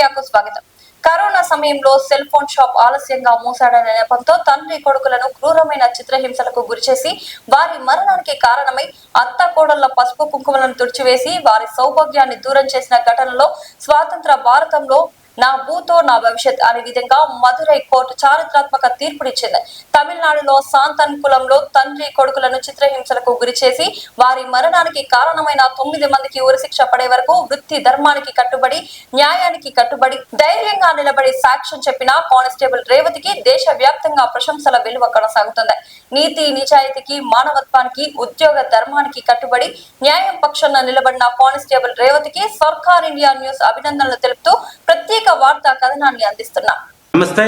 మీడియాకు స్వాగతం. కరోనా సమయంలో సెల్ ఫోన్ షాప్ ఆలస్యంగా మూసాడనే నెపంతో తండ్రి కొడుకులను క్రూరమైన చిత్రహింసలకు గురిచేసి వారి మరణానికి కారణమై అత్త కోడళ్ల పసుపు కుంకుమలను తుడిచివేసి వారి సౌభాగ్యాన్ని దూరం చేసిన ఘటనలో స్వాతంత్ర భారతంలో నా భూతో నా భవిష్యత్ అనే విధంగా మదురై కోర్టు చారిత్రాత్మక తీర్పునిచ్చింది. తమిళనాడులో సాంతన్ కులంలో తండ్రి కొడుకులను చిత్రహింసలకు గురిచేసి వారి మరణానికి కారణమైన 9 మందికి ఉరిశిక్ష పడే వరకు వృత్తి ధర్మానికి కట్టుబడి న్యాయానికి కట్టుబడి ధైర్యంగా నిలబడి సాక్ష్యం చెప్పిన కానిస్టేబుల్ రేవతికి దేశ వ్యాప్తంగా ప్రశంసల విలువ కొనసాగుతుంది. నీతి నిజాయితీకి మానవత్వానికి ఉద్యోగ ధర్మానికి కట్టుబడి న్యాయం పక్షాన నిలబడిన కానిస్టేబుల్ రేవతికి సర్కార్ ఇండియా న్యూస్ అభినందనలు తెలుపుతూ ప్రత్యేక వార్తా కథనాన్ని అందిస్తున్నా. నమస్తే,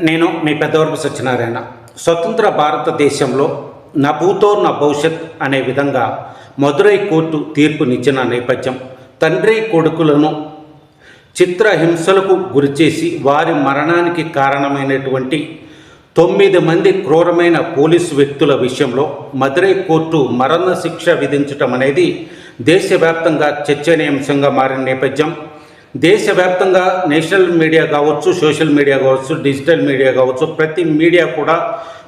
నేను మీ పెద్దవరపు సత్యనారాయణ. స్వతంత్ర భారతదేశంలో నా భూతో నా భవిష్యత్ అనే విధంగా మదురై కోర్టు తీర్పునిచ్చిన నేపథ్యం తండ్రి కొడుకులను చిత్రహింసలకు గురిచేసి వారి మరణానికి కారణమైనటువంటి 9 మంది క్రూరమైన పోలీసు వ్యక్తుల విషయంలో మదురై కోర్టు మరణ శిక్ష విధించటం అనేది దేశవ్యాప్తంగా చర్చనీయాంశంగా మారిన నేపథ్యం. దేశవ్యాప్తంగా నేషనల్ మీడియా కావచ్చు, సోషల్ మీడియా కావచ్చు, డిజిటల్ మీడియా కావచ్చు, ప్రతి మీడియా కూడా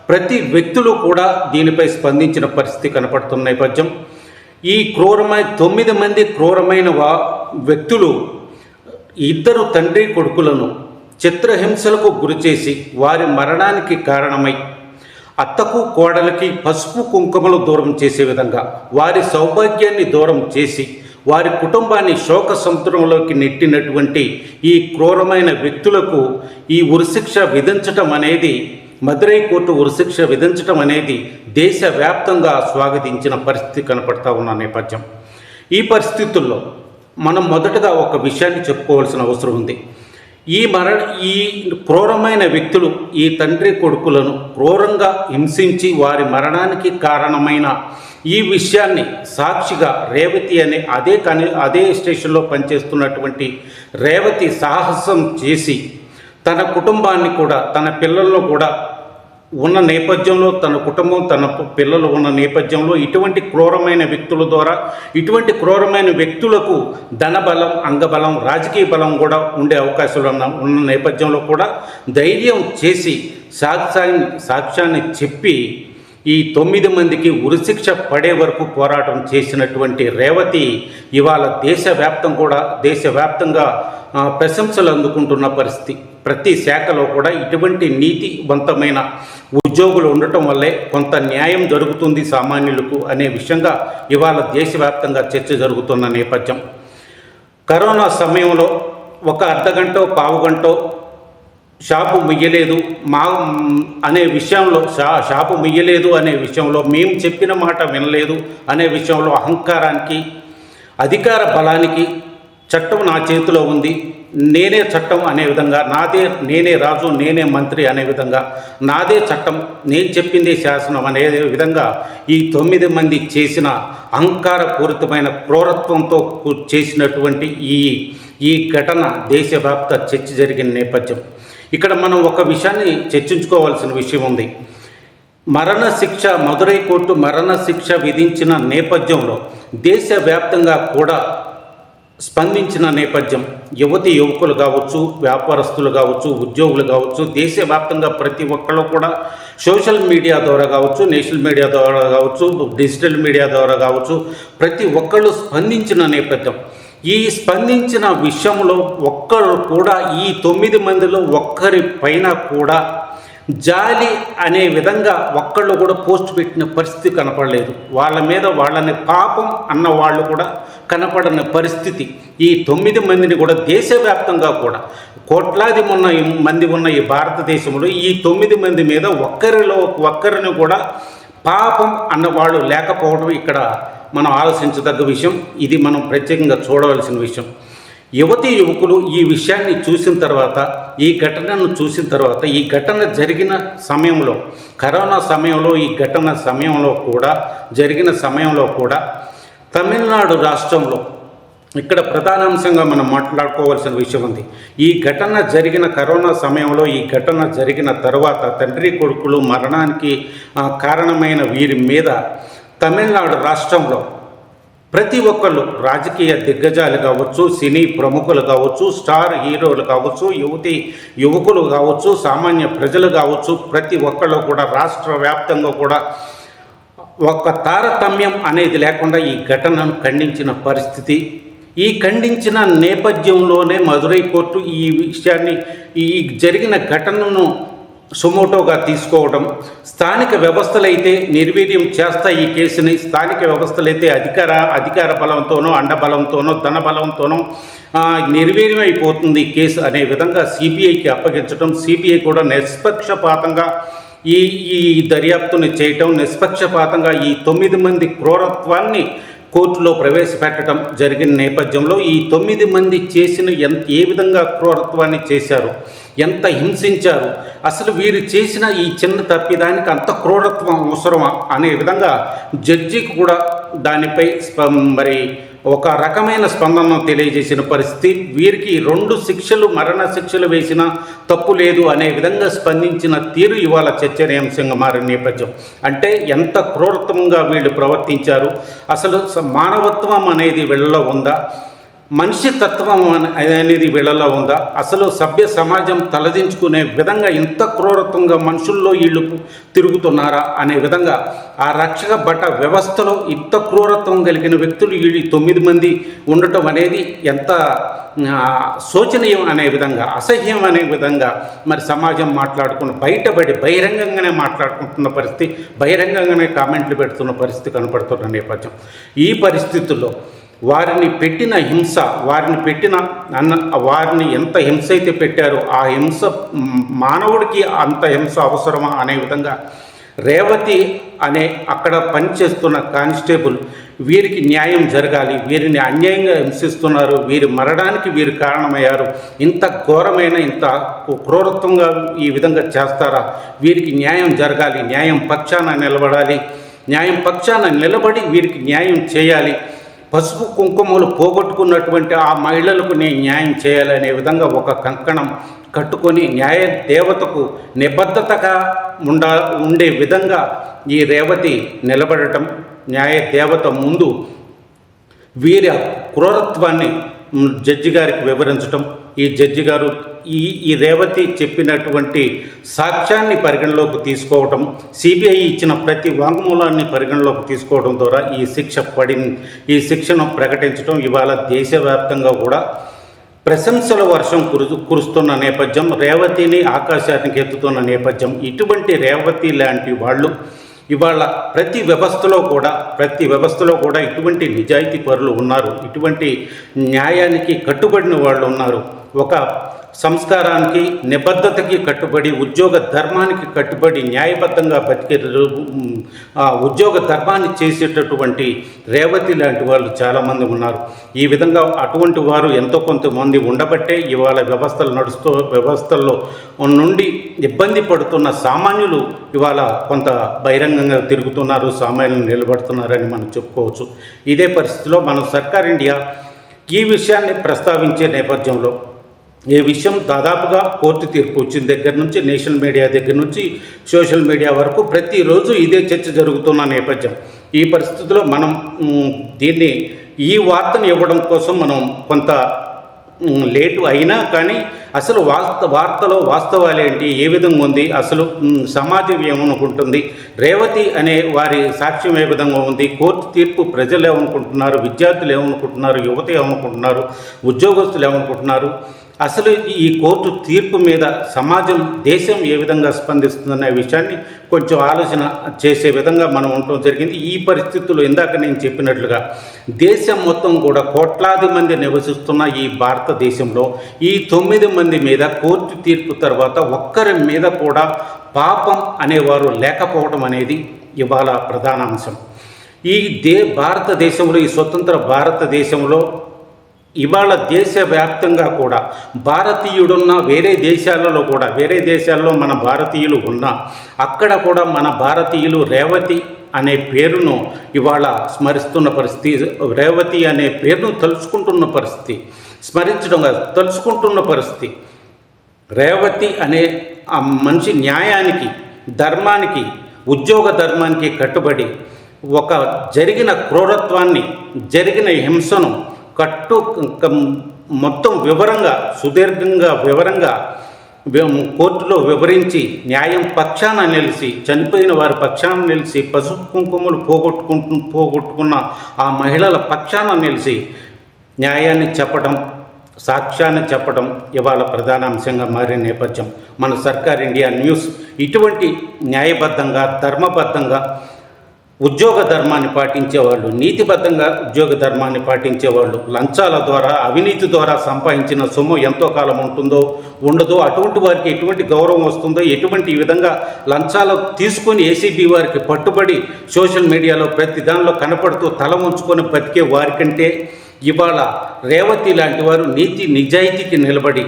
ప్రతి వ్యక్తులు కూడా దీనిపై స్పందించిన పరిస్థితి కనపడుతున్న నేపథ్యం. ఈ 9 మంది క్రూరమైన వ్యక్తులు ఇద్దరు తండ్రి కొడుకులను చిత్రహింసలకు గురిచేసి వారి మరణానికి కారణమై అత్తకు కోడలికి పసుపు కుంకుమలు దూరం చేసే విధంగా వారి సౌభాగ్యాన్ని దూరం చేసి వారి కుటుంబాన్ని శోక సముద్రంలోకి నెట్టినటువంటి ఈ క్రూరమైన వ్యక్తులకు ఈ ఉరిశిక్ష విధించటం అనేది మదురై కోర్టు ఉరిశిక్ష విధించటం అనేది దేశవ్యాప్తంగా స్వాగతించిన పరిస్థితి కనపడతా ఉన్న నేపథ్యం. ఈ పరిస్థితుల్లో మనం మొదటగా ఒక విషయాన్ని చెప్పుకోవాల్సిన అవసరం ఉంది. ఈ క్రూరమైన వ్యక్తులు ఈ తండ్రి కొడుకులను క్రూరంగా హింసించి వారి మరణానికి కారణమైన ఈ విషయాన్ని సాక్షిగా రేవతి అనే అదే స్టేషన్లో పనిచేస్తున్నటువంటి రేవతి సాహసం చేసి తన కుటుంబాన్ని కూడా తన పిల్లలను కూడా ఉన్న నేపథ్యంలో తన కుటుంబం తన పిల్లలు ఉన్న నేపథ్యంలో ఇటువంటి క్రూరమైన వ్యక్తుల ద్వారా ఇటువంటి క్రూరమైన వ్యక్తులకు ధనబలం, అంగబలం, రాజకీయ బలం కూడా ఉండే అవకాశాలు ఉన్న నేపథ్యంలో కూడా ధైర్యం చేసి సాక్ష్యాన్ని చెప్పి ఈ 9 మందికి ఉరిశిక్ష పడే వరకు పోరాటం చేసినటువంటి రేవతి ఇవాళ దేశవ్యాప్తంగా ప్రశంసలు అందుకుంటున్న పరిస్థితి. ప్రతి శాఖలో కూడా ఇటువంటి నీతివంతమైన ఉద్యోగులు ఉండటం వల్లే కొంత న్యాయం జరుగుతుంది సామాన్యులకు అనే విషయంగా ఇవాళ దేశవ్యాప్తంగా చర్చ జరుగుతున్న నేపథ్యం. కరోనా సమయంలో ఒక అర్ధగంట పావుగంట షాపు ముయ్యలేదు అనే విషయంలో షాపు ముయ్యలేదు అనే విషయంలో మేము చెప్పిన మాట వినలేదు అనే విషయంలో అహంకారానికి, అధికార బలానికి చట్టం నా చేతిలో ఉంది, నేనే చట్టం అనే విధంగా, నేనే రాజు, నేనే మంత్రి అనే విధంగా, నాదే చట్టం, నేను చెప్పిందే శాసనం అనే విధంగా ఈ 9 మంది చేసిన అహంకారపూరితమైన క్రూరత్వంతో చేసినటువంటి ఈ ఘటన దేశవ్యాప్త చర్చ జరిగిన నేపథ్యం. ఇక్కడ మనం ఒక విషయాన్ని చర్చించుకోవాల్సిన విషయం ఉంది. మదురై కోర్టు మరణ శిక్ష విధించిన నేపథ్యంలో దేశవ్యాప్తంగా కూడా స్పందించిన నేపథ్యం. యువకులు కావచ్చు, వ్యాపారస్తులు కావచ్చు, ఉద్యోగులు కావచ్చు, దేశవ్యాప్తంగా ప్రతి ఒక్కళ్ళు కూడా సోషల్ మీడియా ద్వారా కావచ్చు, నేషనల్ మీడియా ద్వారా కావచ్చు, డిజిటల్ మీడియా ద్వారా కావచ్చు, ప్రతి ఒక్కళ్ళు స్పందించిన నేపథ్యం. ఈ స్పందించిన విషయంలో ఒక్కరు కూడా ఈ 9 మందిలో ఒక్కరి పైన కూడా జాలి అనే విధంగా ఒక్కళ్ళు కూడా పోస్ట్ పెట్టిన పరిస్థితి కనపడలేదు. వాళ్ళ మీద వాళ్ళని పాపం అన్న వాళ్ళు కూడా కనపడని పరిస్థితి. ఈ 9 మందిని కూడా దేశవ్యాప్తంగా కూడా కోట్లాది మంది ఉన్న ఈ భారతదేశంలో ఈ 9 మంది మీద ఒక్కరిని కూడా పాపం అన్నవాళ్ళు లేకపోవడం ఇక్కడ మనం ఆలోచించదగ్గ విషయం. ఇది మనం ప్రత్యేకంగా చూడవలసిన విషయం. యువకులు ఈ విషయాన్ని చూసిన తర్వాత, ఈ ఘటనను చూసిన తర్వాత, ఈ ఘటన జరిగిన సమయంలో, కరోనా సమయంలో ఈ ఘటన జరిగిన సమయంలో కూడా తమిళనాడు రాష్ట్రంలో ఇక్కడ ప్రధానాంశంగా మనం మాట్లాడుకోవాల్సిన విషయం ఉంది. ఈ ఘటన జరిగిన కరోనా సమయంలో ఈ ఘటన జరిగిన తర్వాత తండ్రి కొడుకులు మరణానికి కారణమైన వీరి మీద తమిళనాడు రాష్ట్రంలో ప్రతి ఒక్కళ్ళు రాజకీయ దిగ్గజాలు కావచ్చు, సినీ ప్రముఖులు కావచ్చు, స్టార్ హీరోలు కావచ్చు, యువకులు కావచ్చు, సామాన్య ప్రజలు కావచ్చు, ప్రతి ఒక్కళ్ళు కూడా రాష్ట్ర వ్యాప్తంగా కూడా ఒక తారతమ్యం అనేది లేకుండా ఈ ఘటనను ఖండించిన పరిస్థితి. ఈ ఖండించిన నేపథ్యంలోనే మదురై కోర్టు ఈ విషయాన్ని, ఈ జరిగిన ఘటనను సుమోటోగా తీసుకోవడం, స్థానిక వ్యవస్థలైతే నిర్వీర్యం చేస్తాయి ఈ కేసుని. స్థానిక వ్యవస్థలైతే అధికార బలంతోనో, అండబలంతోనో, ధన బలంతోనో నిర్వీర్యం అయిపోతుంది ఈ కేసు అనే విధంగా సిబిఐకి అప్పగించడం, సిబిఐ కూడా నిష్పక్షపాతంగా ఈ దర్యాప్తుని చేయటం, నిష్పక్షపాతంగా ఈ 9 మంది క్రూరత్వాన్ని కోర్టులో ప్రవేశపెట్టడం జరిగిన నేపథ్యంలో ఈ 9 మంది చేసిన ఏ విధంగా క్రూరత్వాన్ని చేశారు, ఎంత హింసించారు, అసలు వీరు చేసిన ఈ చిన్న తప్పిదానికి అంత క్రూరత్వం అవసరమా అనే విధంగా జడ్జికి కూడా దానిపై మరి ఒక రకమైన స్పందనను తెలియజేసిన పరిస్థితి. వీరికి 2 శిక్షలు, మరణ శిక్షలు వేసినా తప్పు లేదు అనే విధంగా స్పందించిన తీరు ఇవాళ చర్చనీయాంశంగా మారిన నేపథ్యం. అంటే ఎంత క్రూరత్వంగా వీళ్ళు ప్రవర్తించారు, అసలు మానవత్వం అనేది వీళ్ళలో ఉందా, మనిషి తత్వం అనేది వీళ్ళలో ఉందా, అసలు సభ్య సమాజం తలదించుకునే విధంగా ఇంత క్రూరత్వంగా మనుషుల్లో వీళ్ళు తిరుగుతున్నారా అనే విధంగా ఆ రక్షక భట వ్యవస్థలో ఇంత క్రూరత్వం కలిగిన వ్యక్తులు వీళ్ళు 9 మంది ఉండటం అనేది ఎంత శోచనీయం అనే విధంగా, అసహ్యం అనే విధంగా మరి సమాజం బయటపడి బహిరంగంగానే మాట్లాడుకుంటున్న పరిస్థితి, బహిరంగంగానే కామెంట్లు పెడుతున్న పరిస్థితి కనపడుతున్న నేపథ్యం. ఈ పరిస్థితుల్లో వారిని పెట్టిన హింస, వారిని ఎంత హింస అయితే పెట్టారో ఆ హింస మానవుడికి అంత హింస అవసరమా అనే విధంగా రేవతి అనే అక్కడ పనిచేస్తున్న కానిస్టేబుల్, వీరికి న్యాయం జరగాలి, వీరిని అన్యాయంగా హింసిస్తున్నారు, వీరి మరణానికి వీరు కారణమయ్యారు, ఇంత ఘోరమైన ఇంత క్రూరత్వంగా ఈ విధంగా చేస్తారా, వీరికి న్యాయం జరగాలి, న్యాయం పక్షాన నిలబడాలి, న్యాయం పక్షాన నిలబడి వీరికి న్యాయం చేయాలి, పసుపు కుంకుమలు పోగొట్టుకున్నటువంటి ఆ మహిళలకు నేను న్యాయం చేయాలనే విధంగా ఒక కంకణం కట్టుకొని న్యాయ దేవతకు నిబద్ధతగా ఉండే విధంగా ఈ రేవతి నిలబడటం, న్యాయ దేవత ముందు వీరి క్రూరత్వాన్ని జడ్జి గారికి వివరించటం, ఈ జడ్జి గారు ఈ రేవతి చెప్పినటువంటి సాక్ష్యాన్ని పరిగణలోకి తీసుకోవడం, సిబిఐ ఇచ్చిన ప్రతి వాంగ్మూలాన్ని పరిగణలోకి తీసుకోవడం ద్వారా ఈ శిక్షను ప్రకటించడం ఇవాళ దేశవ్యాప్తంగా కూడా ప్రశంసల వర్షం కురుస్తున్న నేపథ్యం, రేవతిని ఆకాశానికి ఎత్తుతున్న నేపథ్యం. ఇటువంటి రేవతి లాంటి వాళ్ళు ఇవాళ ప్రతి వ్యవస్థలో కూడా ఇటువంటి నిజాయితీ పరులు ఉన్నారు, ఇటువంటి న్యాయానికి కట్టుబడిన వాళ్ళు ఉన్నారు. ఒక సంస్కారానికి, నిబద్ధతకి కట్టుబడి, ఉద్యోగ ధర్మానికి కట్టుబడి న్యాయబద్ధంగా బతికే ఉద్యోగ ధర్మాన్ని చేసేటటువంటి రేవతి లాంటి వాళ్ళు చాలామంది ఉన్నారు. ఈ విధంగా అటువంటి వారు ఎంతో కొంతమంది ఉండబట్టే ఇవాళ వ్యవస్థల్లో నుండి ఇబ్బంది పడుతున్న సామాన్యులు ఇవాళ కొంత బహిరంగంగా తిరుగుతున్నారు, సామాన్యులు నిలబడుతున్నారని మనం చెప్పుకోవచ్చు. ఇదే పరిస్థితిలో మన సర్కార్ ఇండియా ఈ విషయాన్ని ప్రస్తావించే నేపథ్యంలో, ఈ విషయం దాదాపుగా కోర్టు తీర్పు వచ్చిన దగ్గర నుంచి, నేషనల్ మీడియా దగ్గర నుంచి సోషల్ మీడియా వరకు ప్రతిరోజు ఇదే చర్చ జరుగుతున్న నేపథ్యం. ఈ పరిస్థితిలో మనం ఈ వార్తను ఇవ్వడం కోసం మనం కొంత లేటు అయినా కానీ అసలు వార్తలో వాస్తవాలేంటి, ఏ విధంగా ఉంది, అసలు సమాజం ఏమనుకుంటుంది, రేవతి అనే వారి సాక్ష్యం ఏ విధంగా ఉంది, కోర్టు తీర్పు ప్రజలు ఏమనుకుంటున్నారు, విద్యార్థులు ఏమనుకుంటున్నారు, యువత ఏమనుకుంటున్నారు, ఉద్యోగస్తులు ఏమనుకుంటున్నారు, అసలు ఈ కోర్టు తీర్పు మీద సమాజం, దేశం ఏ విధంగా స్పందిస్తుందనే విషయాన్ని కొంచెం ఆలోచన చేసే విధంగా మనం ఉండటం జరిగింది. ఈ పరిస్థితుల్లో ఇందాక నేను చెప్పినట్లుగా దేశం మొత్తం కూడా కోట్లాది మంది నివసిస్తున్న ఈ భారతదేశంలో ఈ 9 మంది మీద కోర్టు తీర్పు తర్వాత ఒక్కరి మీద కూడా పాపం అనేవారు లేకపోవడం అనేది ఇవాళ ప్రధాన అంశం. ఈ భారతదేశంలో, ఈ స్వతంత్ర భారతదేశంలో ఇవాళ దేశవ్యాప్తంగా కూడా భారతీయుడున్న వేరే దేశాల్లో మన భారతీయులు ఉన్నా అక్కడ కూడా మన భారతీయులు రేవతి అనే పేరును ఇవాళ స్మరిస్తున్న పరిస్థితి, రేవతి అనే పేరును తలుచుకుంటున్న పరిస్థితి, తలుచుకుంటున్న పరిస్థితి. రేవతి అనే ఆ మనిషి న్యాయానికి, ధర్మానికి, ఉద్యోగ ధర్మానికి కట్టుబడి ఒక జరిగిన క్రూరత్వాన్ని, జరిగిన హింసను మొత్తం వివరంగా, సుదీర్ఘంగా వివరంగా కోర్టులో వివరించి న్యాయం పక్షాన నిలిచి, చనిపోయిన వారి పక్షాన నిలిచి, పసుపు కుంకుమలు పోగొట్టుకున్న ఆ మహిళల పక్షాన నిలిచి న్యాయాన్ని చెప్పడం, సాక్ష్యాన్ని చెప్పడం ఇవాళ ప్రధాన అంశంగా మారిన నేపథ్యం. మన సర్కార్ ఇండియా న్యూస్ ఇటువంటి న్యాయబద్ధంగా, ధర్మబద్ధంగా ఉద్యోగ ధర్మాన్ని పాటించేవాళ్ళు, నీతిబద్ధంగా ఉద్యోగ ధర్మాన్ని పాటించేవాళ్ళు, లంచాల ద్వారా, అవినీతి ద్వారా సంపాదించిన సొమ్ము ఎంతో కాలం ఉంటుందో ఉండదో, అటువంటి వారికి ఎటువంటి గౌరవం వస్తుందో, ఎటువంటి విధంగా లంచాలు తీసుకొని ఏసీబీ వారికి పట్టుబడి సోషల్ మీడియాలో ప్రతి దానిలో కనపడుతూ తల ఉంచుకొని బతికే వారికంటే ఇవాళ రేవతి లాంటి వారు నీతి నిజాయితీకి నిలబడి,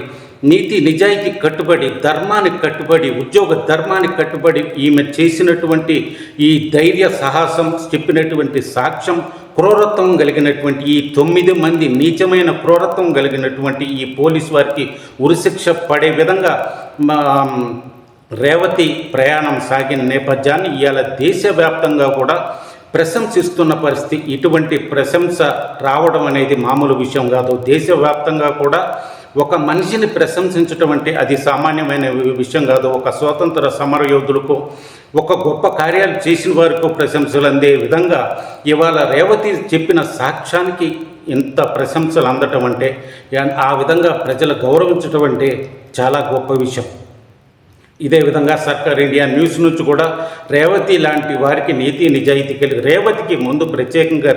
నీతి నిజాయితీ కట్టుబడి, ధర్మానికి కట్టుబడి, ఉద్యోగ ధర్మానికి కట్టుబడి ఈమె చేసినటువంటి ఈ ధైర్య సాహసం, చెప్పినటువంటి సాక్ష్యం, క్రూరత్వం కలిగినటువంటి ఈ 9 మంది నీచమైన క్రూరత్వం కలిగినటువంటి ఈ పోలీసు వారికి ఉరిశిక్ష పడే విధంగా రేవతి ప్రయాణం సాగిన నేపథ్యాన్ని ఇవాళ దేశవ్యాప్తంగా కూడా ప్రశంసిస్తున్న పరిస్థితి. ఇటువంటి ప్రశంస రావడం అనేది మామూలు విషయం కాదు. దేశవ్యాప్తంగా కూడా ఒక మనిషిని ప్రశంసించడం అంటే అది సామాన్యమైన విషయం కాదు. ఒక స్వాతంత్ర సమరయోధులకు, ఒక గొప్ప కార్యాలు చేసిన వారికి ప్రశంసలు అందే విధంగా ఇవాళ రేవతి చెప్పిన సాక్ష్యానికి ఇంత ప్రశంసలు అందటం అంటే, ఆ విధంగా ప్రజలు గౌరవించడం అంటే చాలా గొప్ప విషయం. ఇదే విధంగా సర్కార్ ఇండియా న్యూస్ నుంచి కూడా రేవతి లాంటి వారికి నీతి నిజాయితీ రేవతికి ముందు ప్రత్యేకంగా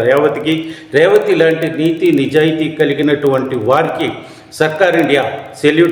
రేవతి లాంటి నీతి నిజాయితీ కలిగినటువంటి వారికి సర్కార్ ఇండియా సెల్యూట్.